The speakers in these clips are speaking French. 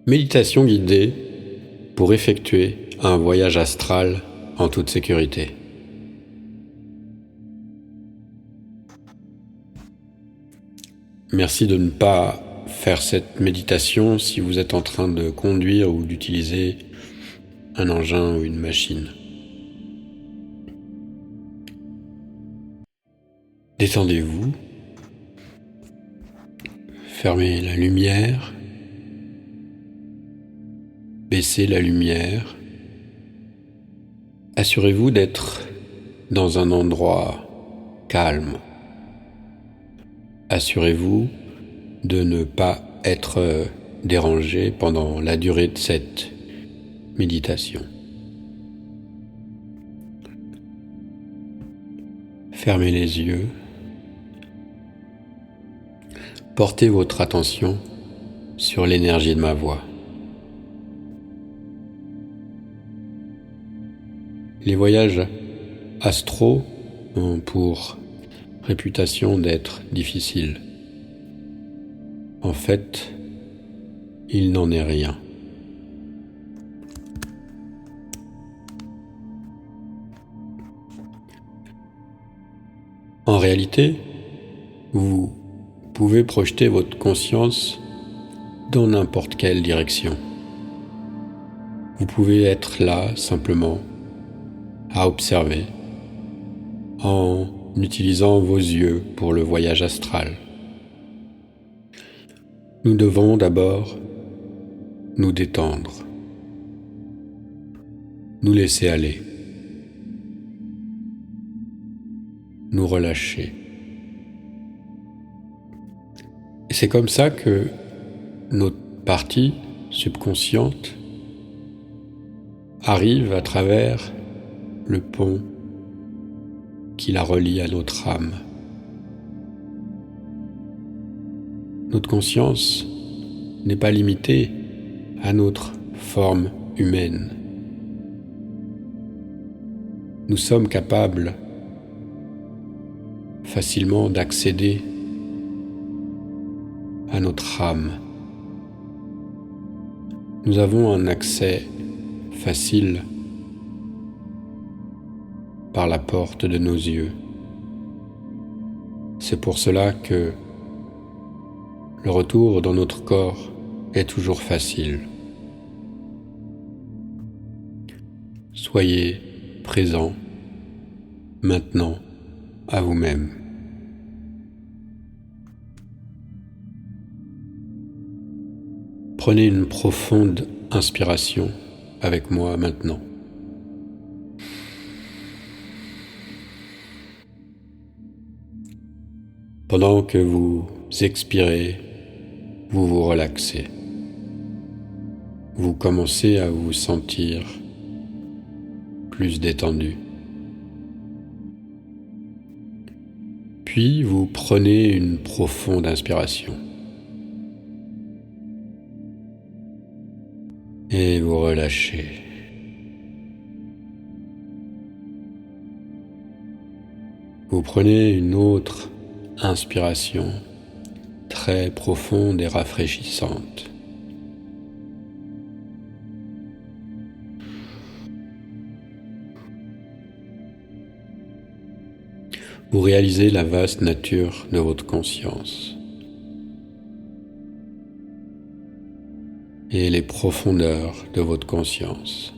Méditation guidée pour effectuer un voyage astral en toute sécurité. Merci de ne pas faire cette méditation si vous êtes en train de conduire ou d'utiliser un engin ou une machine. Détendez-vous, fermez la lumière, baissez la lumière. Assurez-vous d'être dans un endroit calme. Assurez-vous de ne pas être dérangé pendant la durée de cette méditation. Fermez les yeux. Portez votre attention sur l'énergie de ma voix. Les voyages astraux ont pour réputation d'être difficiles. En fait, il n'en est rien. En réalité, vous pouvez projeter votre conscience dans n'importe quelle direction. Vous pouvez être là simplement à observer en utilisant vos yeux pour le voyage astral. Nous devons d'abord nous détendre, nous laisser aller, nous relâcher. Et c'est comme ça que notre partie subconsciente arrive à travers le pont qui la relie à notre âme. Notre conscience n'est pas limitée à notre forme humaine. Nous sommes capables facilement d'accéder à notre âme. Nous avons un accès facile par la porte de nos yeux. C'est pour cela que le retour dans notre corps est toujours facile. Soyez présent maintenant à vous-même. Prenez une profonde inspiration avec moi maintenant. Pendant que vous expirez, vous vous relaxez. Vous commencez à vous sentir plus détendu. Puis vous prenez une profonde inspiration. Et vous relâchez. Vous prenez une autre inspiration très profonde et rafraîchissante. Vous réalisez la vaste nature de votre conscience et les profondeurs de votre conscience.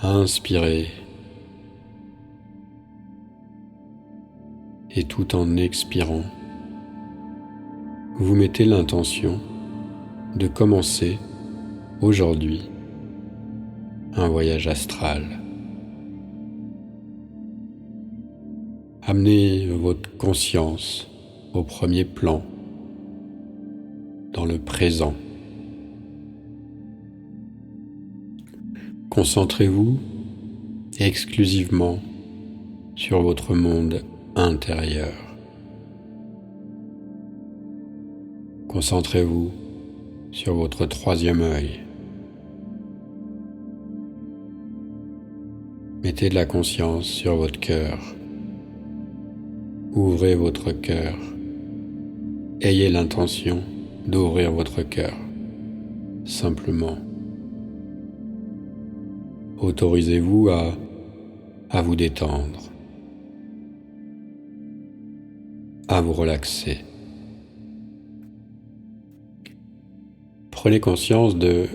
Inspirez et tout en expirant, vous mettez l'intention de commencer aujourd'hui un voyage astral. Amenez votre conscience au premier plan, dans le présent. Concentrez-vous exclusivement sur votre monde intérieur. Concentrez-vous sur votre troisième œil. Mettez de la conscience sur votre cœur. Ouvrez votre cœur. Ayez l'intention d'ouvrir votre cœur. simplement. Autorisez-vous à vous détendre, à vous relaxer. Prenez conscience de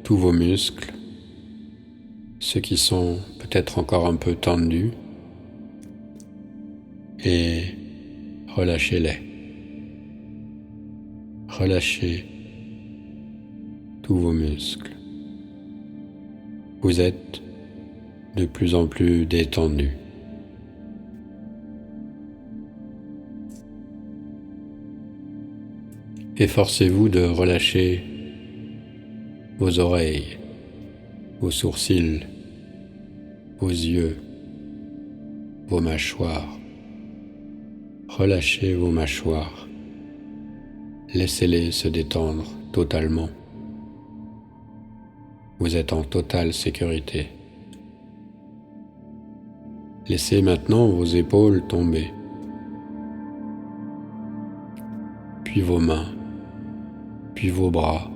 tous vos muscles, ceux qui sont peut-être encore un peu tendus, et relâchez-les. Relâchez tous vos muscles. Vous êtes de plus en plus détendu. Efforcez-vous de relâcher vos oreilles, vos sourcils, vos yeux, vos mâchoires. Relâchez vos mâchoires. Laissez-les se détendre totalement. Vous êtes en totale sécurité. Laissez maintenant vos épaules tomber, puis vos mains, puis vos bras.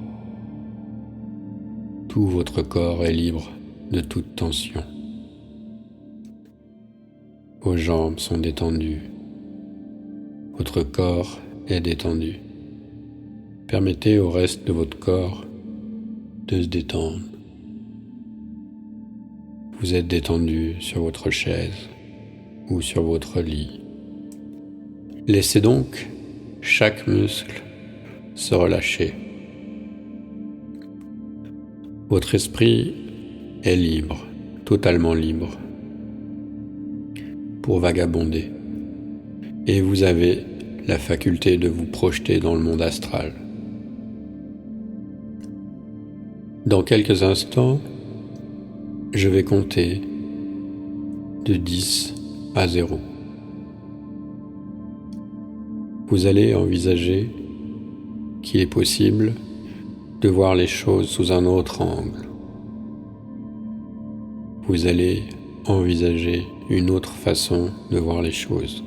Tout votre corps est libre de toute tension. Vos jambes sont détendues. Votre corps est détendu. Permettez au reste de votre corps de se détendre. Vous êtes détendu sur votre chaise ou sur votre lit. Laissez donc chaque muscle se relâcher. Votre esprit est libre, totalement libre, pour vagabonder. Et vous avez la faculté de vous projeter dans le monde astral. Dans quelques instants, je vais compter de 10 à 0. Vous allez envisager qu'il est possible de voir les choses sous un autre angle. Vous allez envisager une autre façon de voir les choses.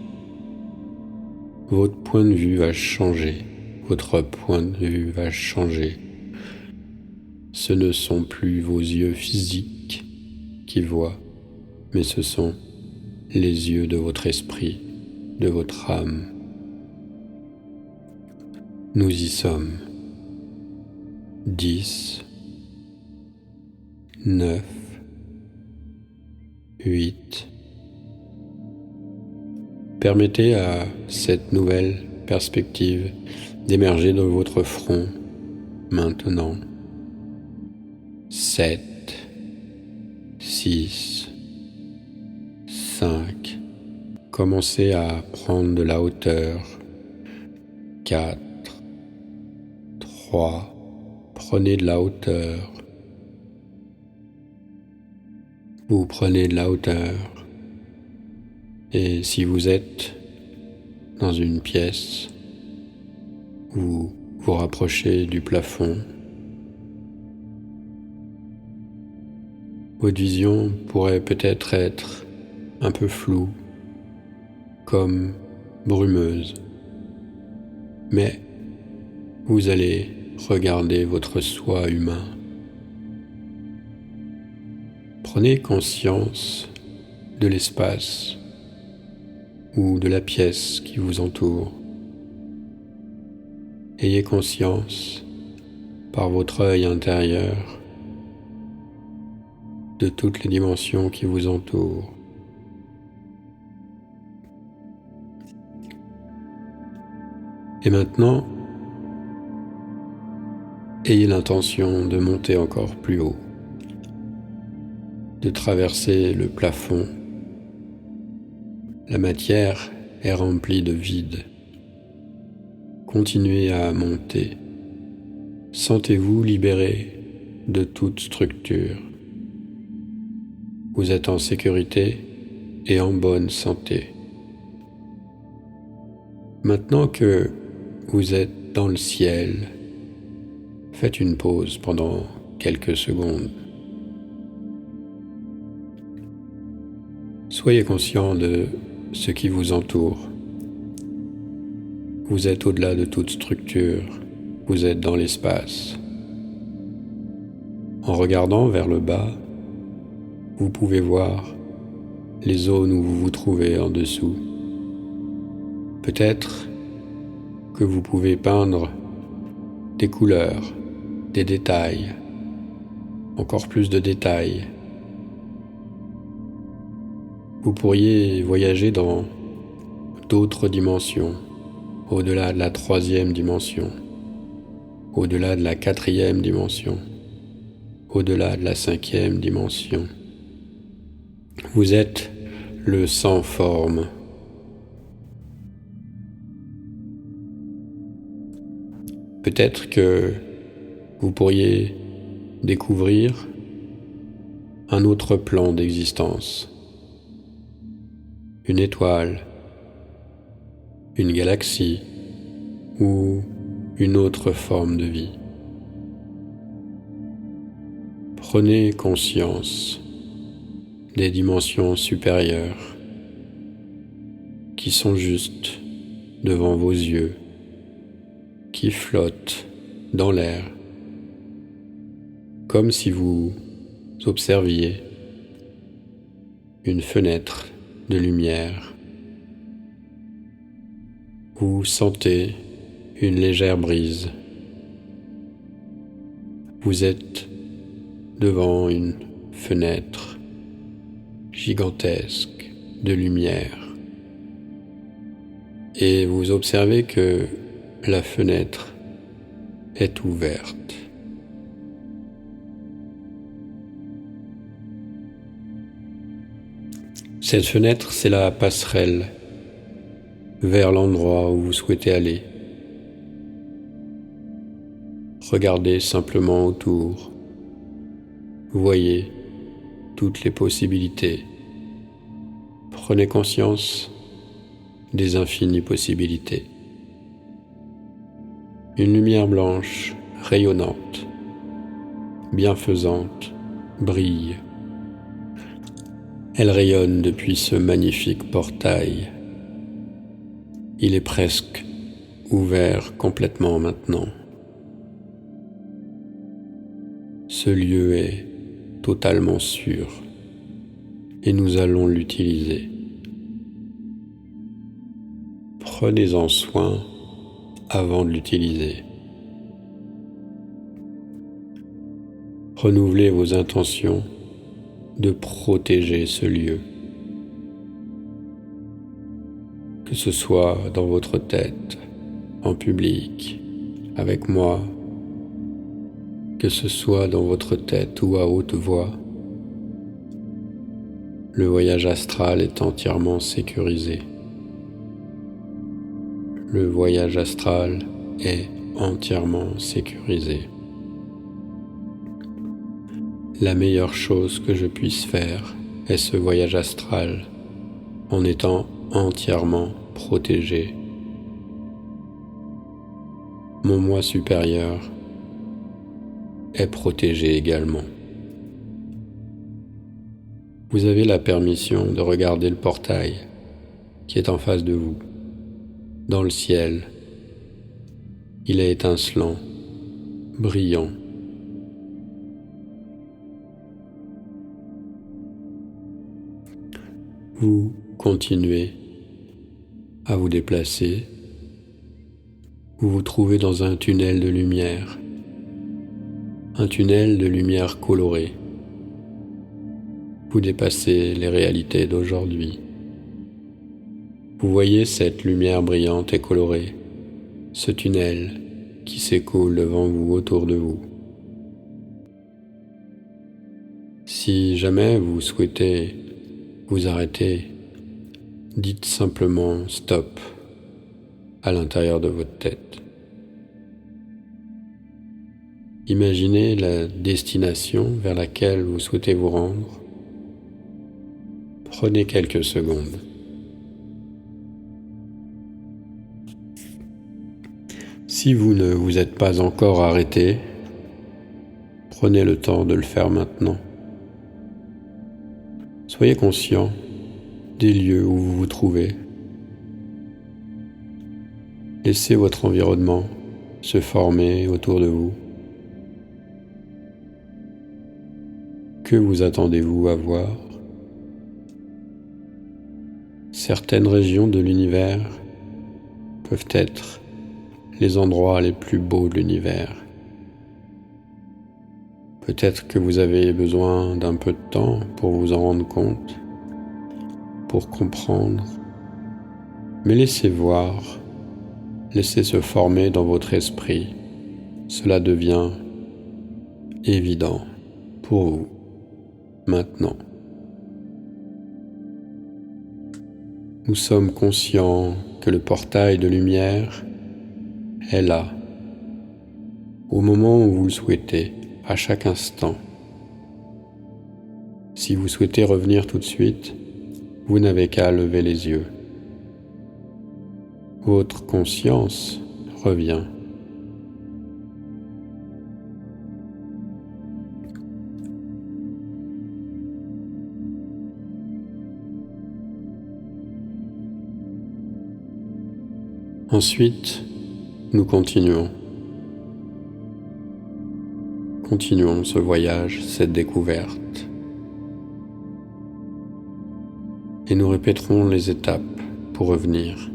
Votre point de vue va changer. Votre point de vue va changer. Ce ne sont plus vos yeux physiques qui voient, mais ce sont les yeux de votre esprit, de votre âme. Nous y sommes. 10, 9, 8. Permettez à cette nouvelle perspective d'émerger de votre front maintenant. 7, 6, 5. Commencez à prendre de la hauteur. 4, 3. Prenez de la hauteur. Vous prenez de la hauteur. Et si vous êtes dans une pièce, vous vous rapprochez du plafond. Votre vision pourrait peut-être être un peu floue, comme brumeuse, mais vous allez regarder votre soi humain. Prenez conscience de l'espace ou de la pièce qui vous entoure. Ayez conscience, par votre œil intérieur, de toutes les dimensions qui vous entourent. Et maintenant, ayez l'intention de monter encore plus haut, de traverser le plafond. La matière est remplie de vide. Continuez à monter. Sentez-vous libéré de toute structure. Vous êtes en sécurité et en bonne santé. Maintenant que vous êtes dans le ciel, faites une pause pendant quelques secondes. Soyez conscient de ce qui vous entoure. Vous êtes au-delà de toute structure, vous êtes dans l'espace. En regardant vers le bas, vous pouvez voir les zones où vous vous trouvez en dessous. Peut-être que vous pouvez peindre des couleurs, des détails, encore plus de détails. Vous pourriez voyager dans d'autres dimensions, au-delà de la 3e dimension, au-delà de la 4e dimension, au-delà de la 5e dimension. Vous êtes le sans forme. Peut-être que vous pourriez découvrir un autre plan d'existence, une étoile, une galaxie ou une autre forme de vie. Prenez conscience des dimensions supérieures qui sont juste devant vos yeux, qui flottent dans l'air, comme si vous observiez une fenêtre de lumière. Vous sentez une légère brise. Vous êtes devant une fenêtre gigantesque de lumière et vous observez que la fenêtre est ouverte. Cette fenêtre, c'est la passerelle vers l'endroit où vous souhaitez aller. Regardez simplement autour. Voyez toutes les possibilités. Prenez conscience des infinies possibilités. Une lumière blanche, rayonnante, bienfaisante, brille. Elle rayonne depuis ce magnifique portail. Il est presque ouvert complètement maintenant. Ce lieu est totalement sûr et nous allons l'utiliser. Prenez-en soin avant de l'utiliser. Renouvelez vos intentions de protéger ce lieu. Que ce soit dans votre tête, en public, avec moi, que ce soit dans votre tête ou à haute voix, le voyage astral est entièrement sécurisé. Le voyage astral est entièrement sécurisé. La meilleure chose que je puisse faire est ce voyage astral en étant entièrement protégé. Mon moi supérieur est protégé également. Vous avez la permission de regarder le portail qui est en face de vous. Dans le ciel, il est étincelant, brillant. Vous continuez à vous déplacer. Vous vous trouvez dans un tunnel de lumière. Un tunnel de lumière colorée. Vous dépassez les réalités d'aujourd'hui. Vous voyez cette lumière brillante et colorée, ce tunnel qui s'écoule devant vous, autour de vous. Si jamais vous souhaitez vous arrêter, dites simplement stop à l'intérieur de votre tête. Imaginez la destination vers laquelle vous souhaitez vous rendre. Prenez quelques secondes. Si vous ne vous êtes pas encore arrêté, prenez le temps de le faire maintenant. Soyez conscient des lieux où vous vous trouvez. Laissez votre environnement se former autour de vous. Que vous attendez-vous à voir? Certaines régions de l'univers peuvent être les endroits les plus beaux de l'univers. Peut-être que vous avez besoin d'un peu de temps pour vous en rendre compte, pour comprendre, mais laissez voir, laissez se former dans votre esprit. Cela devient évident pour vous maintenant. Nous sommes conscients que le portail de lumière est là, au moment où vous le souhaitez, à chaque instant. Si vous souhaitez revenir tout de suite, vous n'avez qu'à lever les yeux. Votre conscience revient. Ensuite, nous continuons. Continuons ce voyage, cette découverte. Et nous répéterons les étapes pour revenir.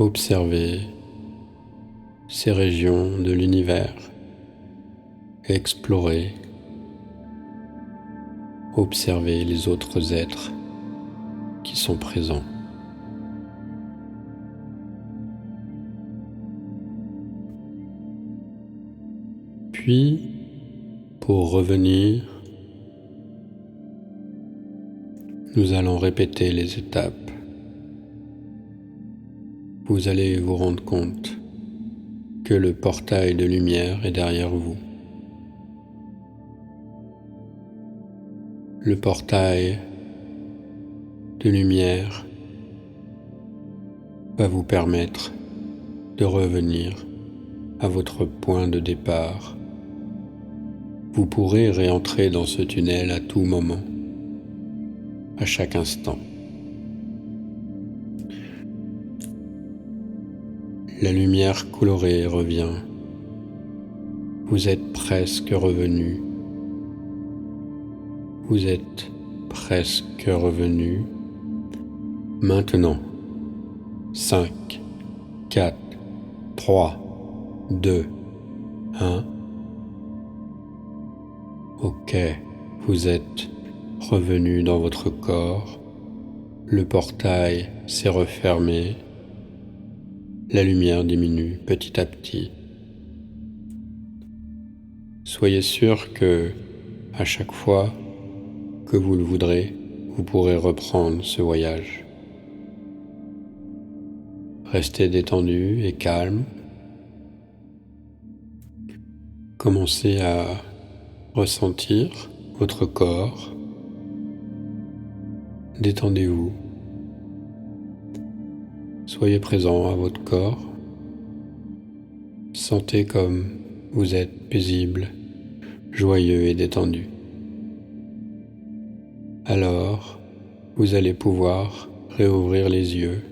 Observez ces régions de l'univers, explorez, observez les autres êtres qui sont présents. Puis, pour revenir, nous allons répéter les étapes. Vous allez vous rendre compte que le portail de lumière est derrière vous. Le portail de lumière va vous permettre de revenir à votre point de départ. Vous pourrez réentrer dans ce tunnel à tout moment, à chaque instant. La lumière colorée revient. Vous êtes presque revenu. Vous êtes presque revenu. Maintenant, 5, 4, 3, 2, 1. Ok, vous êtes revenu dans votre corps. Le portail s'est refermé. La lumière diminue petit à petit. Soyez sûr que, à chaque fois que vous le voudrez, vous pourrez reprendre ce voyage. Restez détendu et calme. Commencez à ressentir votre corps. Détendez-vous. Soyez présent à votre corps. Sentez comme vous êtes paisible, joyeux et détendu. Alors, vous allez pouvoir réouvrir les yeux,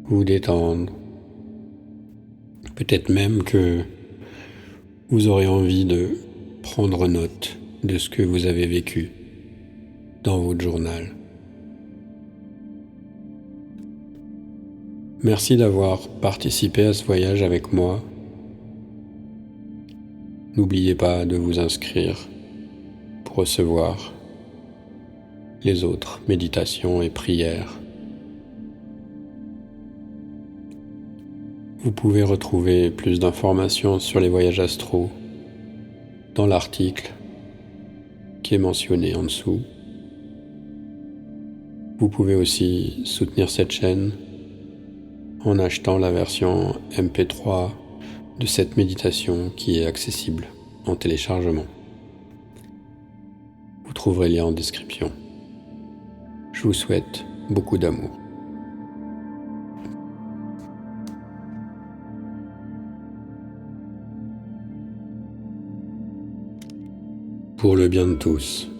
vous détendre. Peut-être même que vous aurez envie de prendre note de ce que vous avez vécu dans votre journal. Merci d'avoir participé à ce voyage avec moi. N'oubliez pas de vous inscrire pour recevoir les autres méditations et prières. Vous pouvez retrouver plus d'informations sur les voyages astraux dans l'article qui est mentionné en dessous. Vous pouvez aussi soutenir cette chaîne en achetant la version MP3 de cette méditation qui est accessible en téléchargement. Vous trouverez le lien en description. Je vous souhaite beaucoup d'amour. Pour le bien de tous.